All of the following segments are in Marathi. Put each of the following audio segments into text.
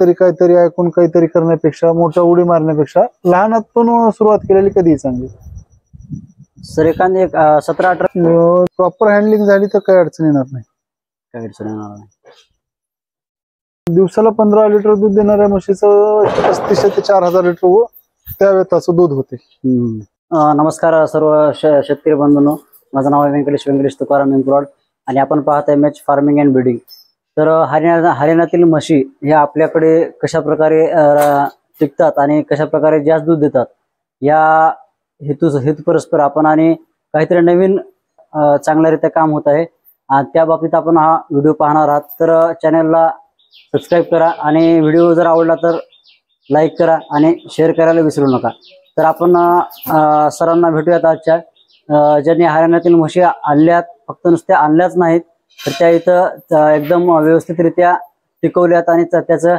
तरी काहीतरी ऐकून काहीतरी करण्यापेक्षा, मोठा उडी मारण्यापेक्षा लहानातून सुरुवात केलेली कधीही चांगली. सर एखादी 17-18 प्रॉपर हँडलिंग झाली तर काही अडचण येणार नाही. काय अडचण येणार नाही. दिवसाला 15 लिटर दूध देणाऱ्या म्हशीचं 3500 ते 4000 लिटर त्या वेताचं दूध होते. नमस्कार सर्व शेतकरी बंधूंनो, माझं नाव आहे व्यंकटेश तुकाराम इंकरॉड आणि आपण पाहत आहे मॅच फार्मिंग अँड ब्रीडिंग. तर हरियाणातील म्हशी ह्या आपल्याकडे कशा प्रकारे टिकतात आणि कशा प्रकारे जास्त दूध देतात या हेतू परस्पर आपण आणि काहीतरी नवीन चांगल्यारीत्या काम होत आहे आणि त्या बाबतीत आपण हा व्हिडिओ पाहणार आहात. तर चॅनलला सबस्क्राईब करा आणि व्हिडिओ जर आवडला तर लाईक करा आणि शेअर करायला विसरू नका. तर आपण सरांना भेटूयात आजच्या, ज्यांनी हरियाणातील म्हशी आणल्यात, फक्त नुसत्या आणल्याच नाहीत तर त्या इथं एकदम व्यवस्थितरित्या टिकवल्यात आणि त्याचं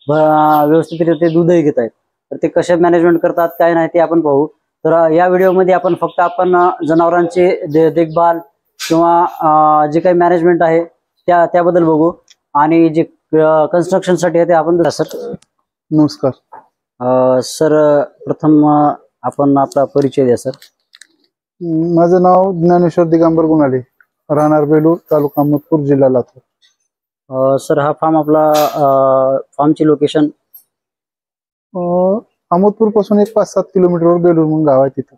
व्यवस्थितरित्या दूधही घेत आहेत. तर ते कसे मॅनेजमेंट करतात काय नाही ते आपण पाहू. तर या व्हिडिओमध्ये आपण फक्त जनावरांची देखभाल किंवा जे काही मॅनेजमेंट आहे त्याबद्दल बघू आणि जे कन्स्ट्रक्शन साठी आहे ते आपण. सर नमस्कार. सर प्रथम आपण आपला परिचय द्या. सर माझं नाव ज्ञानेश्वर दिगंबर गुणाले, राहणार बेलूर, तालुका अहमदपूर, जिल्हा लातूर. सर हा फार्म आपला फार्मची लोकेशन अहमदपूर पासून एक 5-7 किलोमीटरवर बेलूर म्हणून गाव आहे, तिथं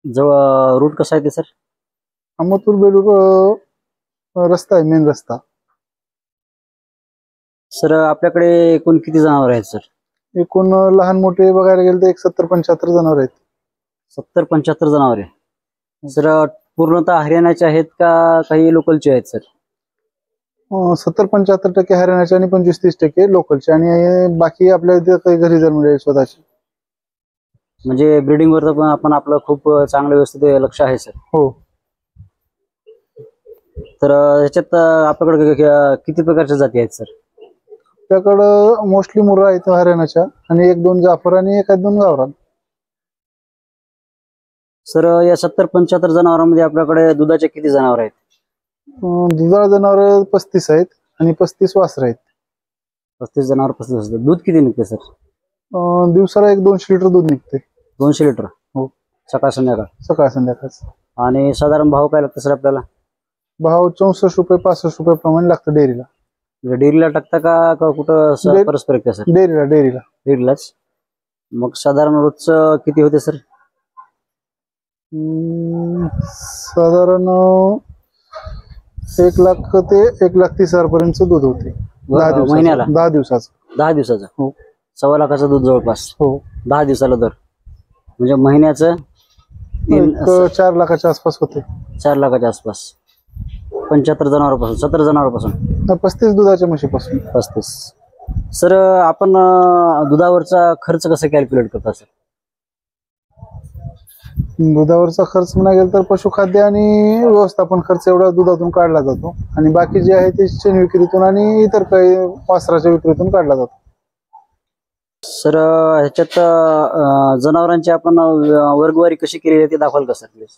जवळ. रूट कसा आहे ते सर? अहमदपूर बेलूर रस्ता आहे, मेन रस्ता. सर आपल्याकडे एकूण किती जनावर आहेत सर? एकूण लहान मोठे बघायला गेले तर 70-75 जनावर आहेत. 70-75 जनावर आहे. सर पूर्णतः हरियाणाचे आहेत का काही लोकलचे आहेत सर? 70-75% हरियाणाचे आणि 25-30% लोकलचे आणि बाकी आपल्या इथे काही घरी जन्मले स्वतःचे. म्हणजे ब्रीडिंग वर पण आपण आपलं खूप चांगलं व्यवस्थित लक्ष आहे सर. हो. तर ह्याच्यात आपल्याकडे किती प्रकारच्या जाती आहेत सर? त्याकडं मोस्टली मुर्रा आहेत हरियाणाच्या आणि 1-2 जाफर आणि 1-2 गावरान. सर या 70-75 जनावरांमध्ये आपल्याकडे दुधाचे किती जनावर आहेत? दुधाळ जनावर 35 आहेत आणि 35 वासर आहेत. 35 जनावर 35. दूध किती निघते सर? दिवसाला 200 लिटर दूध निघते. 200 लिटर? हो. सकाळ संध्याकाळ? सकाळ संध्याकाळ. आणि साधारण भाव काय लागतं सर आपल्याला? भाव 64 रुपये 65 रुपये प्रमाणे लागतं डेअरीला. डेअरीला टाकता का कुठं परस्पर सर? डेअरीलाच. मग साधारण रोजचं किती होते सर? साधारण 1 लाख ते 1,30,000 पर्यंत दूध होते महिन्याला. 10 दिवसाचं. 10 दिवसाचं? हो. 1.25 लाखाचं दूध जवळपास. हो. 10 दिवसाला दर म्हणजे महिन्याचं 4 लाखाच्या आसपास होते. 4 लाखाच्या आसपास. 75 जनावरांपासून, 70 जनावरांपासून, 35 दुधाच्या म्हशीपासून. 35. सर आपण दुधावरचा खर्च कसा कॅल्क्युलेट करता सर? दुधावरचा खर्च म्हणायला गेला तर पशुखाद्य आणि व्यवस्थापन खर्च एवढा दुधातून काढला जातो आणि बाकी जे आहे ते शेण विक्रीतून आणि इतर काही वासराच्या विक्रीतून काढला जातो. सर ह्याच्यात जनावरांची आपण वर्गवारी कशी केली ते दाखवाल का सर प्लीज?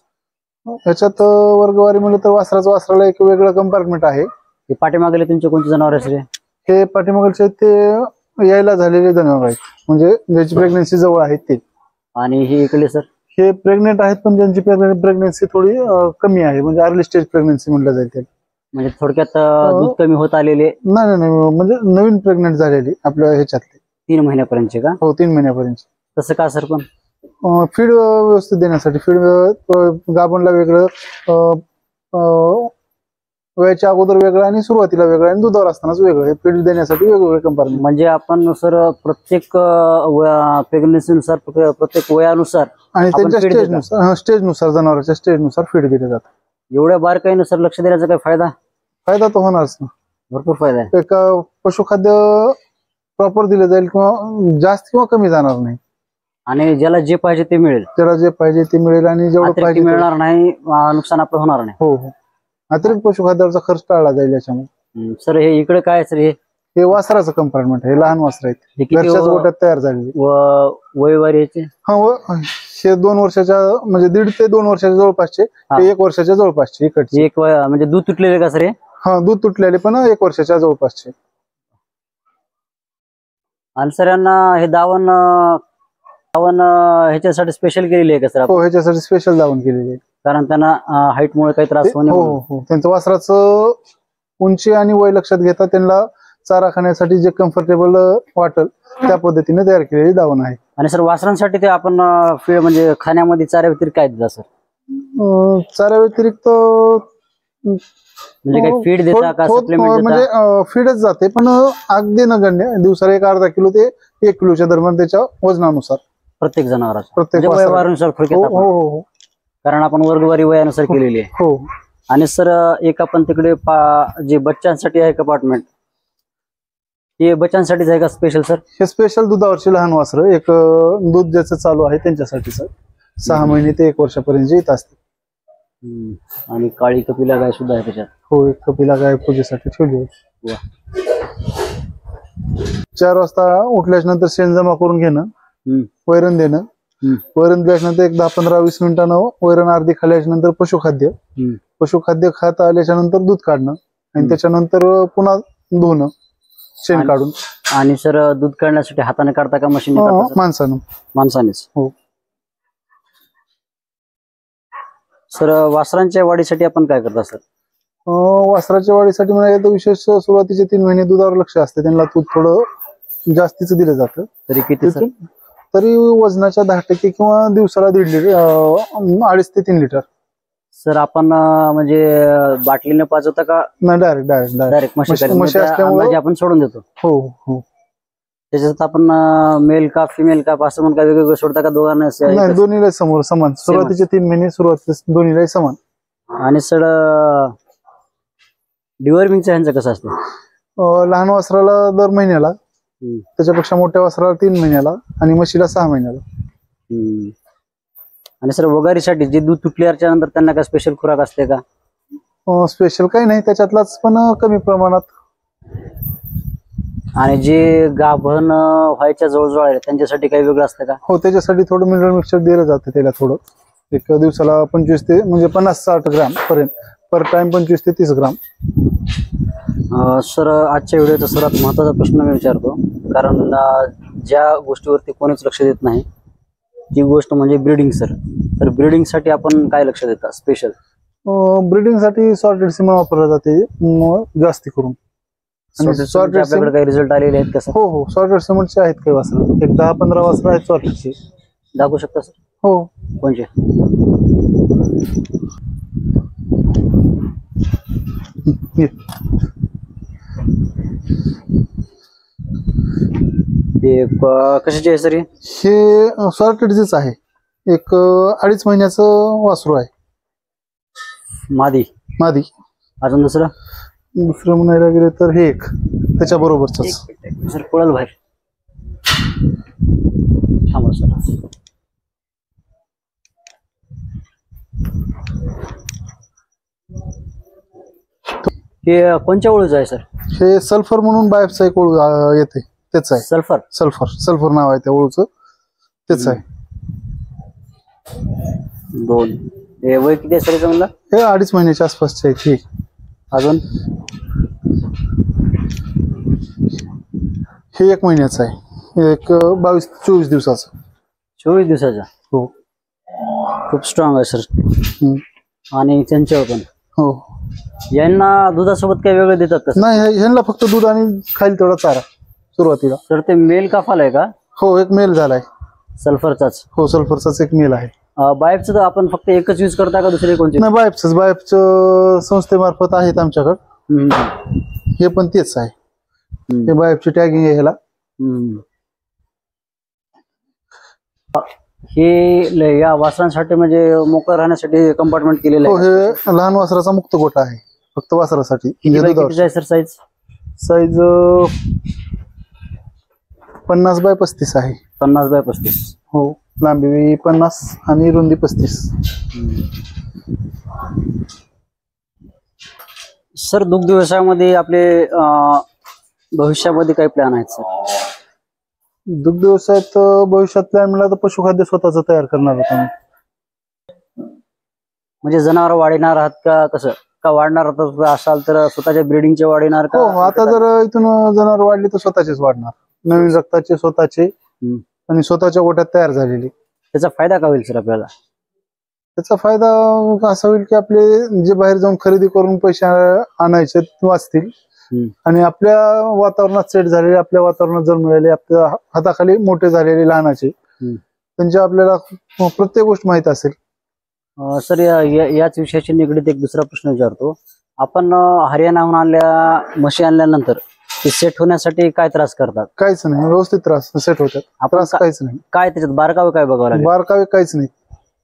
ह्याच्यात वर्गवारी म्हणलं तर वासराला एक वेगळं कंपार्टमेंट आहे. हे पाठीमागले तुमचे कोणते जनावर आहे सर? हे पाठीमागचे ते यायला झालेले जनावर आहेत, म्हणजे ज्याची प्रेग्नन्सी जवळ आहेत ते. आणि हे इकडे सर? हे प्रेग्नेंट आहेत पण त्यांची प्रेग्नन्सी थोडी कमी आहे, म्हणजे अर्ली स्टेज प्रेग्नन्सी म्हटलं जाईल त्याला. म्हणजे थोडक्यात दूध कमी होत आलेले? नाही, म्हणजे नवीन प्रेग्नेंट झालेली आपल्या ह्याच्यातले. 3 महिन्यापर्यंतचे का? हो, 3 महिन्यापर्यंत. तसं का सर? पण फीड व्यवस्थित देण्यासाठी. फीड गाभणला वेगळं, वयाच्या अगोदर वेगळं आणि सुरुवातीला वेगळं आणि दुधावर असतानाच वेगळं, हे फीड देण्यासाठी वेगवेगळे कंपार्टमेंट. म्हणजे आपण सर प्रत्येक प्रेग्नन्सीनुसार, प्रत्येक वयानुसार आणि त्यांच्या स्टेजनुसार जनावरांच्या स्टेजनुसार फीड दिले जातात. एवढ्या बारकाईनुसार लक्ष देण्याचा काय फायदा तर होणारच ना. भरपूर फायदा आहे. एक पशुखाद्य प्रॉपर दिलं जाईल किंवा जास्त किंवा कमी जाणार नाही आणि ज्याला जे पाहिजे ते मिळेल. आणि जेवढं पाहिजे मिळणार नाही, नुकसान आपलं होणार नाही. हो. अतिरिक्त पशुखाद्याचा खर्च टाळला जाईल याच्यामुळे. सर हे इकडे काय सर? हे वासराचं कंपार्टमेंट आहे, लहान वासर आहेत, घरच्याच गोठ्यात तयार झालेली. वयवारी याचे? हे 2 वर्षाच्या, म्हणजे 1.5 ते 2 वर्षाच्या जवळपासचे, 1 वर्षाच्या जवळपासचे इकडचे. म्हणजे दूध तुटलेले का सर? दूध तुटलेले पण 1 वर्षाच्या जवळपासचे. आणि सर यांना हे दावण ह्याच्यासाठी स्पेशल केलेली आहे का सर? हो, ह्याच्यासाठी स्पेशल दावण केलेली आहे. कारण त्यांना हाईट मुळे काही त्रास होणे. हो हो, त्यांचं वासराचं उंची आणि वय लक्षात घेता त्यांना चारा खाण्यासाठी जे कम्फर्टेबल वाटेल त्या पद्धतीने तयार केलेली दावण आहे. आणि सर वासरांसाठी ते आपण म्हणजे खाण्यामध्ये चाऱ्या व्यतिरिक्त काय देता सर? चारा व्यतिरिक्त म्हणजे काही फीड देता का, सप्लिमेंट देता? म्हणजे फीडच जाते, पण अगदी नगण्य. दिवसाला 1 अर्धा किलो ते 1 किलोच्या दरम्यान त्याच्या वजनानुसार प्रत्येक जनावराचा, प्रत्येक म्हणजे वयानुसार फरक येतो. हो हो हो, कारण आपण वर्गवारी वयानुसार केलेली आहे. हो. आणि सर एक आपण तिकडे जे बच्चांसाठी आहे कंपार्टमेंट, हे बच्चांसाठीच आहे का स्पेशल सर? हे स्पेशल दुधावरची लहान वासरं, एक दूध ज्याचं चालू आहे त्यांच्यासाठीच 6 महिने ते 1 वर्षापर्यंत येत असते. आणि काळी कपिला गाय सुद्धा आहे त्याच्यात. हो, एक कपिला गाय पूजेसाठी ठेवली आहे. 4 वाजता उठल्याच्या नंतर शेण जमा करून घेणं, वैरण देणं, वैरण दिल्यानंतर एक 10-15-20 मिनिटांनं वैरण अर्धी खाल्ल्याच्या नंतर पशुखाद्य खात आल्याच्या नंतर दूध काढणं आणि त्याच्यानंतर पुन्हा धुणं शेण काढून. आणि सर दूध काढण्यासाठी हाताने काढता का मशीन? माणसानेच. हो सर वासरांच्या वाढीसाठी आपण काय करता सर? वासराच्या वाढीसाठी म्हणजे विशेष सुरुवातीचे 3 महिने दुधावर लक्ष असते, त्यांना दूध थोडं जास्तीच दिलं जातं. तरी किती सर? तरी वजनाच्या 10% किंवा दिवसाला 1.5 लिटर, 2.5 ते 3 लिटर. सर आपण म्हणजे बाटलीने पाजवता का? नाही, डायरेक्ट म्हशी असल्यामुळे आपण सोडून देतो. हो हो. त्याच्यात आपण मेल का फिमेल का असं म्हणून काय वेगवेगळं सोडता का दोघांना? नाही, दोन्हीला समान. सुरुवातीचे 3 महिने सुरुवातीला दोन्हीला समान. आणि सर डिवॉर्मिंगचं ह्यांचं कसं असतं? लहान वासराला दर महिन्याला, त्याच्यापेक्षा मोठ्या वासराला 3 महिन्याला आणि म्हशीला 6 महिन्याला. आणि सर वगारीसाठी जे दूध तुटल्याच्या नंतर त्यांना काय स्पेशल खुराक असते का? स्पेशल काही नाही, त्याच्यातलाच पण कमी प्रमाणात. आणि जे गाभण व्हायच्या जवळजवळ आहे त्यांच्यासाठी काही वेगळं असतं का? हो, त्याच्यासाठी थोडं मिनरल मिक्सचर दिलं जातं त्याला. थोडं एक दिवसाला 25 ते म्हणजे 50-60 ग्राम पर्यंत, पर टाइम 25 ते 30 ग्राम. सर आजच्या व्हिडिओचा सर्वात महत्वाचा प्रश्न मी विचारतो, कारण ज्या गोष्टीवरती कोणीच लक्ष देत नाही ती गोष्ट म्हणजे ब्रीडिंग सर. तर ब्रीडिंग साठी आपण काय लक्ष देता स्पेशल? ब्रीडिंग साठी सॉर्टेड सिमेंट वापरला जाते जास्ती करून. आणि सॉर्टेड आपल्याकडे काही रिझल्ट आलेले आहेत का सर? हो हो, सॉर्टेड सिमेंटचे आहेत काही वासरं, एक 10-15 वासरं आहेत सॉर्टेडचे. दाखवू शकता सर? हो. कोणचे? ते कशाचे आहे सर? हे सॉर्टेडचेच आहे, एक 2.5 महिन्याचं वासरू आहे. मादी. अजून दुसरं म्हणायला गेले तर हे एक त्याच्या बरोबरच सर. पळल बाहेर, थांबा सर. हे कोणत्या ओळूच आहे सर? हे सल्फर म्हणून बायफचा एक ओळू येते, तेच आहे. सल्फर नाव आहे त्या ओळूचं, तेच आहे. 2. हे वय किती आहे सर म्हणलं? हे 2.5 महिन्याच्या आसपासचे आहेत. हे अजून हे 1 महिन्याचं आहे, एक 22-24 दिवसाचं. 24 दिवसाचा? हो. खूप स्ट्रॉंग आहे सर. आणि त्यांच्यावर पण हो. यांना दुधासोबत काही वेगळं देतात का? नाही, ह्यांना फक्त दूध आणि खाईल तेवढा चारा सुरुवातीला. सर ते मेल का फाल आहे का? हो, एक मेल झालाय. सल्फरचाच? हो, सल्फरचाच एक मेल आहे. बायफचं तर आपण फक्त एकच यूज करता का दुसरे कोणते? नाही, बायफचं संस्थेमार्फत आहेत आमच्याकडे. हे पण तेच आहे, हे बायफची टॅगिंग आहे ह्याला. हे या वासरांसाठी म्हणजे मोकळं राहण्यासाठी कंपार्टमेंट केलेलं आहे? हो, हे लहान वासराचा मुक्त गोठा आहे फक्त वासरासाठी. सर साईज 50x35 आहे. 50x35. हो, लांबी 50 आणि रुंदी 35. सर दुग्ध व्यवसायामध्ये आपले भविष्यामध्ये काही प्लॅन आहेत सर? दुग्ध व्यवसायात भविष्यात प्लॅन मिळाला तर पशुखाद्य स्वतःच तयार करणार आहोत आम्ही. म्हणजे जनावर वाढणार आहात का कसं? का वाढणार असाल तर स्वतःच्या ब्रीडिंगचे वाढणार का? हो, आता जर इथून जनावर वाढली तर स्वतःचेच वाढणार. नवीन रक्ताचे स्वतःचे आणि स्वतःच्या गोठ्यात तयार झालेले. त्याचा फायदा काय होईल सर आपल्याला? त्याचा फायदा असा होईल की आपले जे बाहेर जाऊन खरेदी करून पैसे आणायचे वाचतील आणि आपल्या वातावरणात सेट झालेले, आपल्या वातावरणात जन्मलेले, आपल्या हाताखाली मोठे झालेले लहानाचे त्यांच्या आपल्याला प्रत्येक गोष्ट माहित असेल. सर याच विषयाशी निगडीत एक दुसरा प्रश्न विचारतो. आपण हरियाणाहून म्हशी आणल्यानंतर ते सेट होण्यासाठी काय त्रास करतात? काहीच नाही, व्यवस्थित त्रास सेट होतात. त्रास काहीच नाही. काय त्याच्यात बारकावे काय बघावं लागेल? बारकावे काहीच नाही.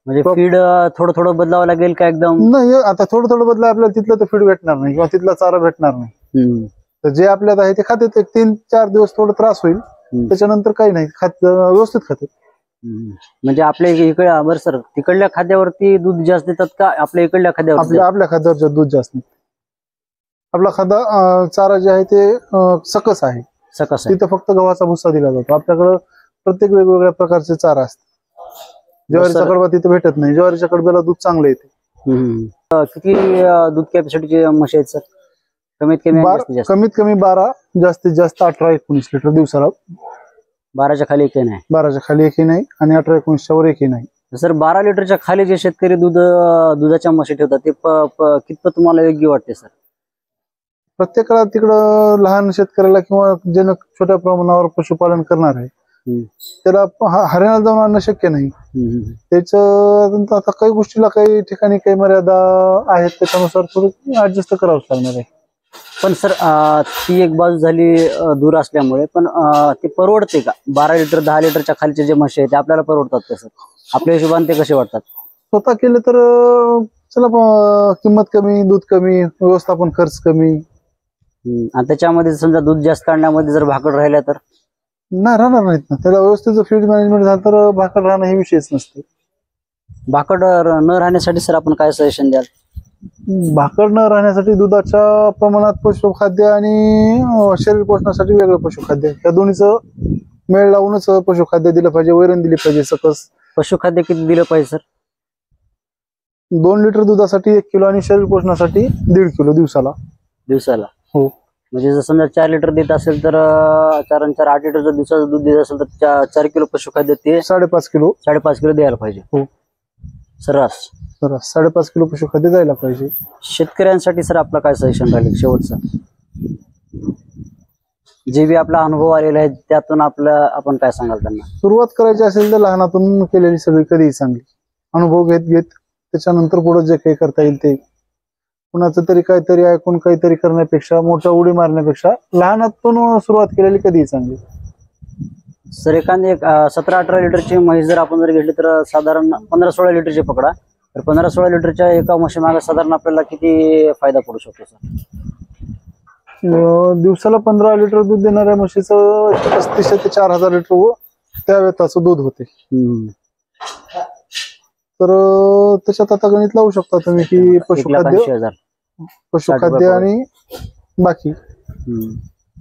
म्हणजे फीड थोडं थोडं बदलावं लागेल का एकदम? नाही, आता थोडं थोडं बदला आपल्याला तिथलं तर फीड भेटणार नाही किंवा तिथला चारा भेटणार नाही. तर जे आपल्यात आहे ते खाते. 3-4 दिवस थोडा त्रास होईल, त्याच्यानंतर काही नाही, व्यवस्थित खाते. म्हणजे आपल्या इकडे बरं सर, तिकडल्या खाद्यावरती दूध जास्त देतात का आपल्या इकडल्या खाद्यावर? आपल्या खाद्यावर दूध जास्त नाही. आपला खाद्य चारा जे आहे ते सकस आहे. सकस तिथं फक्त गव्हाचा भुस्सा दिला जातो. आपल्याकडे प्रत्येक वेगवेगळ्या प्रकारचे चारा असतात. ज्वारीचा कडबा तिथे भेटत नाही. ज्वारीच्या कडब्याला दूध चांगलं येते. किती दूध कॅपॅसिटीचे म्हशी आहेत सर? कमीत कमी 12, जास्तीत जास्त 18-19 लिटर दिवसाला. 12च्या खाली एकही नाही? 12च्या खाली एकही नाही आणि 18-19च्या वर एकही नाही. सर 12 लिटरच्या खाली जे शेतकरी दुधाच्या म्हशी ठेवतात ते कितपत तुम्हाला योग्य वाटते सर? प्रत्येकाला तिकडं लहान शेतकऱ्याला किंवा ज्यानं छोट्या प्रमाणावर पशुपालन करणार आहे त्याला हरियाणाला जाऊन आणणं शक्य नाही. त्याचं आता काही गोष्टीला काही ठिकाणी काही मर्यादा आहेत, त्याच्यानुसार थोडं ऍडजस्ट करावंच लागणार आहे. पण सर ती एक बाजू झाली दूर असल्यामुळे, पण ते परवडते का? 12 लिटर 10 लिटरच्या खालचे जे म्हशी आहेत ते आपल्याला परवडतात का सर? आपल्या हिशोबाने ते कसे वाटतात? स्वतः केले तर चला किंमत कमी, दूध कमी, व्यवस्थापन खर्च कमी. आणि त्याच्यामध्ये समजा दूध जास्त काढण्यामध्ये जर भाकड राहिल्या तर नाही राहणार नाहीत ना. त्याला व्यवस्थित फीड मॅनेजमेंट झालं तर भाकड राहणं हे विषयच नसते. भाकड न राहण्यासाठी सर आपण काय सजेशन द्याल? भाकड न राहण्यासाठी दुधाच्या प्रमाणात पशुखाद्य आणि शरीर पोषणासाठी वेगळं पशुखाद्य, या दोन्हीचं मेळ लावूनच पशुखाद्य दिलं पाहिजे. वैरण दिली पाहिजे सकस. पशुखाद्य किती दिलं पाहिजे सर? 2 लिटर दुधासाठी 1 किलो आणि शरीर पोषणासाठी 1.5 किलो दिवसाला. हो. म्हणजे जर समजा 4 लिटर देत असेल तर 4 आणि 4 8 लिटर जर दिवसाचं दूध देत असेल तर 4 किलो पशुखाद्य ते 5.5 किलो द्यायला पाहिजे. हो. सरस 5.5 किलो पशुखाद्य द्यायला पाहिजे. शेतकऱ्यांसाठी सर आपलं काय सजेशन राहील शेवटचं? जे बी आपला अनुभव आलेला आहे त्यातून आपण काय सांगाल त्यांना? सुरुवात करायची असेल तर लहानातून केलेली सगळी कधीही चांगली. अनुभव घेत त्याच्यानंतर पुढे जे काही करता येईल ते, कुणाचं तरी काहीतरी ऐकून काहीतरी करण्यापेक्षा, मोठ्या उडी मारण्यापेक्षा लहानातून सुरुवात केलेली कधीही चांगली. सर एखादी 17-18 लिटरची म्हैस जर आपण घेतली तर साधारण 15-16 लिटरची पकडा, तर 15-16 लिटरच्या एका म्हशी मागे साधारण आपल्याला किती फायदा पडू शकतो सर? दिवसाला 15 लिटर दूध देणाऱ्या म्हशीचं 3500 ते 4000 लिटर त्या वेताचं दूध होते. तर त्याच्यात आता गणित लावू शकता तुम्ही की पशुखाद्य आणि बाकी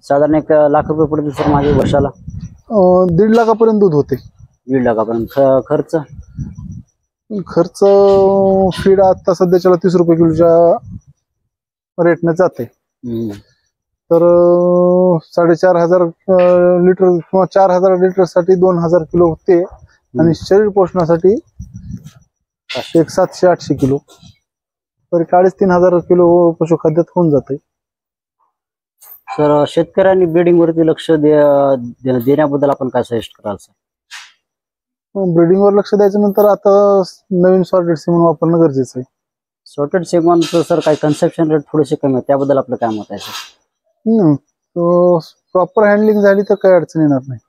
साधारण 1 लाख रुपये पडतील सर माझ्या वर्षाला. 1.5 लाखापर्यंत दूध होते. 1.5 लाखापर्यंत. खर्च फीड आता सध्याच्याला 30 रुपये किलोच्या रेटने जाते. तर 4500 लिटर किंवा 4000 लिटर साठी 2000 किलो होते आणि शरीर पोषणासाठी 700-800 किलो, तर 3500 किलो पशुखाद्यात होऊन जाते. सर शेतकऱ्यांनी ब्रीडिंग वरती लक्ष देण्याबद्दल आपण काय सजेस्ट कराल सर? ब्रीडिंग वर लक्ष द्यायचं नंतर आता नवीन सॉर्टेड सिमन वापरणं गरजेचं आहे. सॉर्टेड सिमनचं सर काही कन्सेप्शन रेट थोडेसे कमी आहे, त्याबद्दल आपलं काय मत आहे सर? प्रॉपर हँडलिंग झाली तर काही अडचण येणार नाही.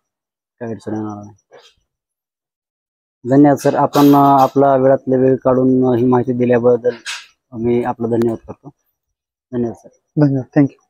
धन्यवाद सर. आपण आपला वेळातले वेळ काढून ही माहिती दिल्याबद्दल मी आपला धन्यवाद करतो. धन्यवाद सर. धन्यवाद. थँक्यू.